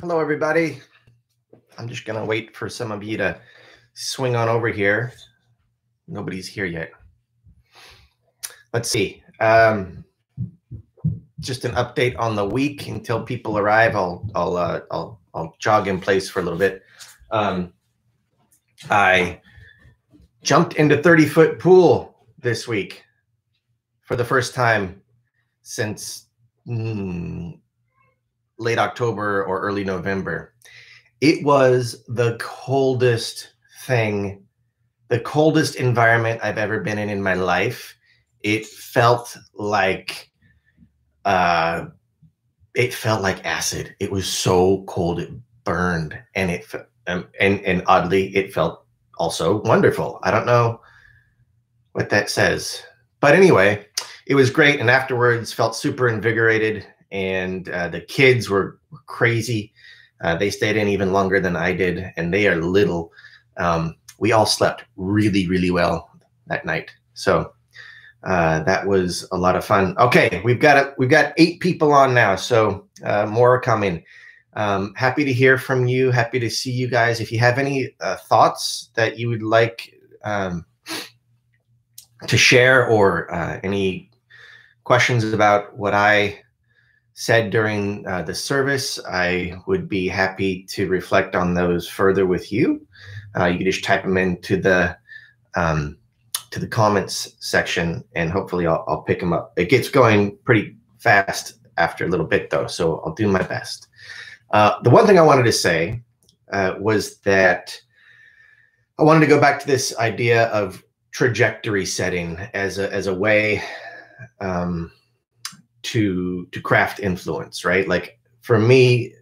Hello, everybody. I'm just going to wait for some of you to swing on over here. Nobody's here yet. Let's see. Just an update on the week until people arrive. I'll jog in place for a little bit. I jumped into 30-foot pool this week for the first time since late October or early November. It was the coldest thing, the coldest environment I've ever been in my life. It felt like acid. It was so cold, it burned, and and oddly, it felt also wonderful. I don't know what that says, but anyway, it was great. And afterwards, felt super invigorated. And the kids were crazy. They stayed in even longer than I did, and they are little. We all slept really, really well that night. So that was a lot of fun. Okay, we've got 8 people on now, so more are coming. Happy to hear from you. Happy to see you guys. If you have any thoughts that you would like to share, or any questions about what I said during the service, I would be happy to reflect on those further with you. You can just type them into the comments section, and hopefully I'll pick them up. It gets going pretty fast after a little bit, though, so I'll do my best. The one thing I wanted to say was that I wanted to go back to this idea of trajectory setting as a way to craft influence, right? Like for me,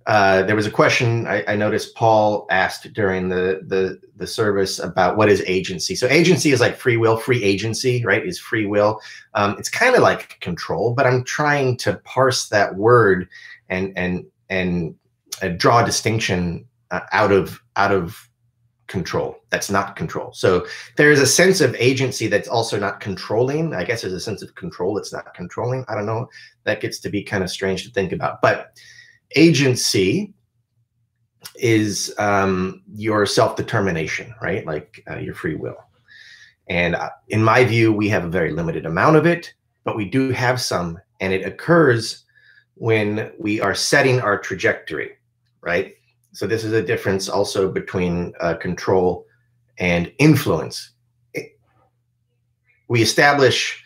there was a question I noticed Paul asked during the service about what is agency. So agency is like free will, free agency, right? Is free will. It's kind of like control, but I'm trying to parse that word and draw a distinction out of control. That's not control. So there's a sense of agency that's also not controlling. I guess there's a sense of control that's not controlling. I don't know. That gets to be kind of strange to think about. But agency is your self-determination, right? Like your free will. And in my view, we have a very limited amount of it, but we do have some, and it occurs when we are setting our trajectory, right? So this is a difference also between control and influence. We establish,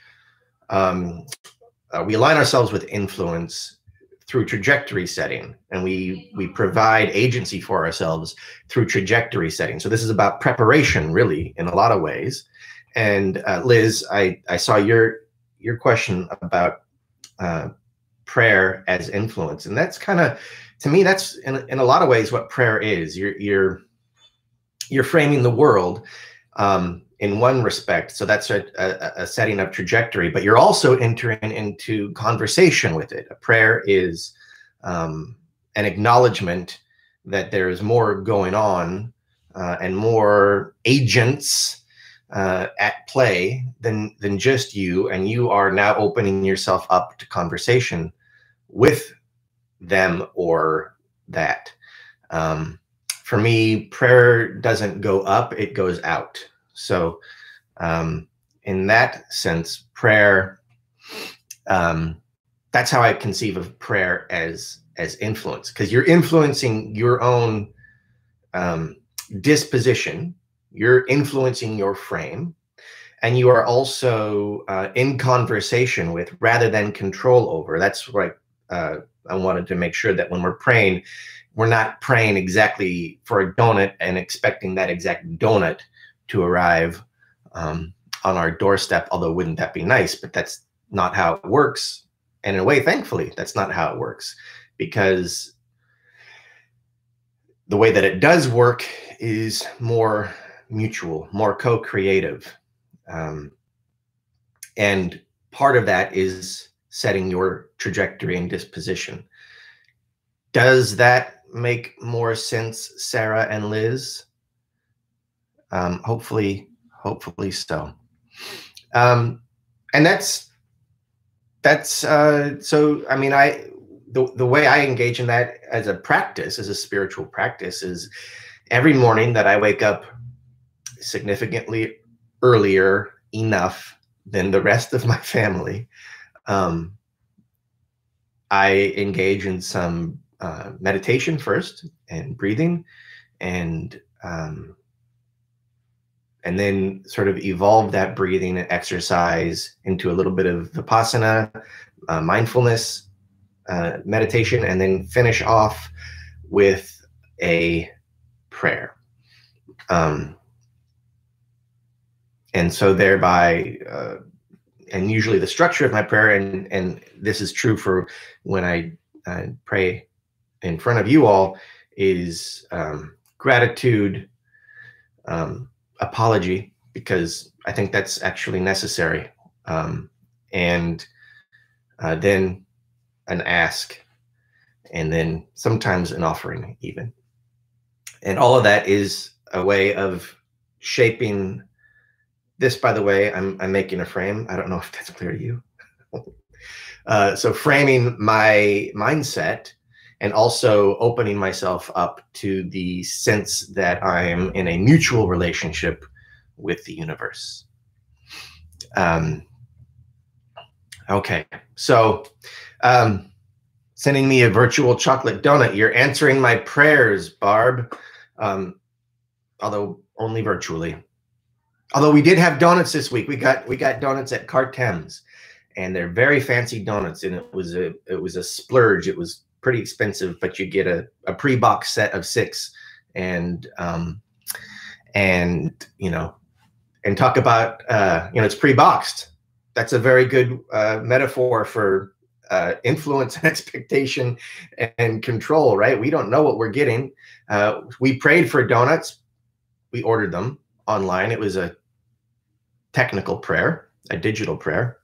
we align ourselves with influence through trajectory setting, and we provide agency for ourselves through trajectory setting. So this is about preparation, really, in a lot of ways. And Liz, I saw your question about prayer as influence, and that's kind of, to me, that's in a lot of ways what prayer is. You're framing the world in one respect, so that's a setting of trajectory, but you're also entering into conversation with it. A prayer is an acknowledgement that there is more going on and more agents at play than just you, and you are now opening yourself up to conversation with them or that. For me, prayer doesn't go up, it goes out. So in that sense, prayer, that's how I conceive of prayer as influence, because you're influencing your own disposition, you're influencing your frame, and you are also in conversation with rather than control over. That's right. I wanted to make sure that when we're praying, we're not praying exactly for a donut and expecting that exact donut to arrive on our doorstep, although wouldn't that be nice? But that's not how it works. And in a way, thankfully, that's not how it works, because the way that it does work is more mutual, more co-creative. And part of that is setting your trajectory and disposition. Does that make more sense, Sarah and Liz? Hopefully so. And that's so, I mean, the way I engage in that as a practice, as a spiritual practice, is every morning that I wake up significantly earlier enough than the rest of my family, I engage in some meditation first and breathing, and then sort of evolve that breathing and exercise into a little bit of vipassana, mindfulness, meditation, and then finish off with a prayer. And so thereby, and usually the structure of my prayer, and this is true for when I pray in front of you all, is gratitude, apology, because I think that's actually necessary, and then an ask, and then sometimes an offering even. And all of that is a way of shaping this. By the way, I'm making a frame. I don't know if that's clear to you. So framing my mindset and also opening myself up to the sense that I am in a mutual relationship with the universe. Okay, so sending me a virtual chocolate donut. You're answering my prayers, Barb, although only virtually. Although we did have donuts this week. We got donuts at Cartem's, and they're very fancy donuts, and it was a splurge. It was pretty expensive, but you get a pre-box set of 6, and you know, and talk about you know, it's pre-boxed. That's a very good metaphor for influence and expectation and control, right? We don't know what we're getting. We prayed for donuts. We ordered them online. It was a technical prayer, a digital prayer.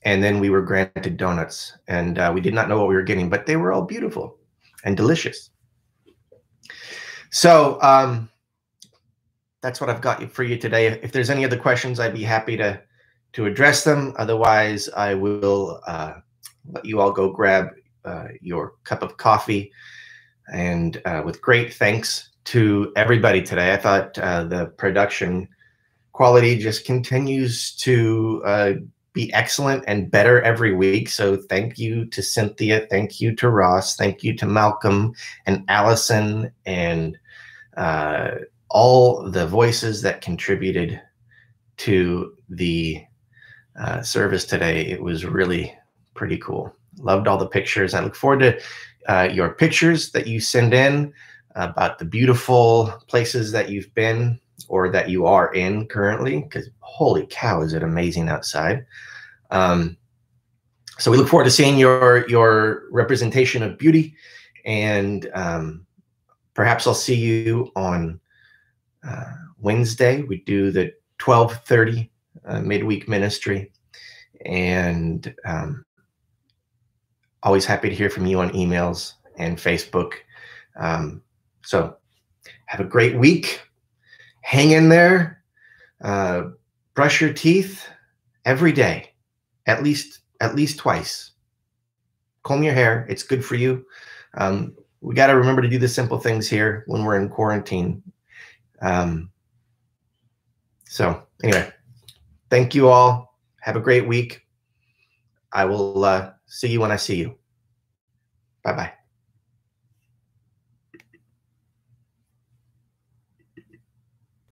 And then we were granted donuts, and we did not know what we were getting, but they were all beautiful and delicious. So that's what I've got for you today. If there's any other questions, I'd be happy to address them. Otherwise, I will let you all go grab your cup of coffee. And with great thanks to everybody today. I thought the production quality just continues to be excellent and better every week. So thank you to Cynthia. Thank you to Ross. Thank you to Malcolm and Allison and all the voices that contributed to the service today. It was really pretty cool. Loved all the pictures. I look forward to your pictures that you send in about the beautiful places that you've been or that you are in currently, because holy cow, is it amazing outside. So we look forward to seeing your representation of beauty, and perhaps I'll see you on Wednesday. We do the 12:30 midweek ministry, and always happy to hear from you on emails and Facebook. So have a great week. Hang in there. Brush your teeth every day, at least twice. Comb your hair. It's good for you. We got to remember to do the simple things here when we're in quarantine. So anyway, thank you all. Have a great week. I will see you when I see you. Bye-bye.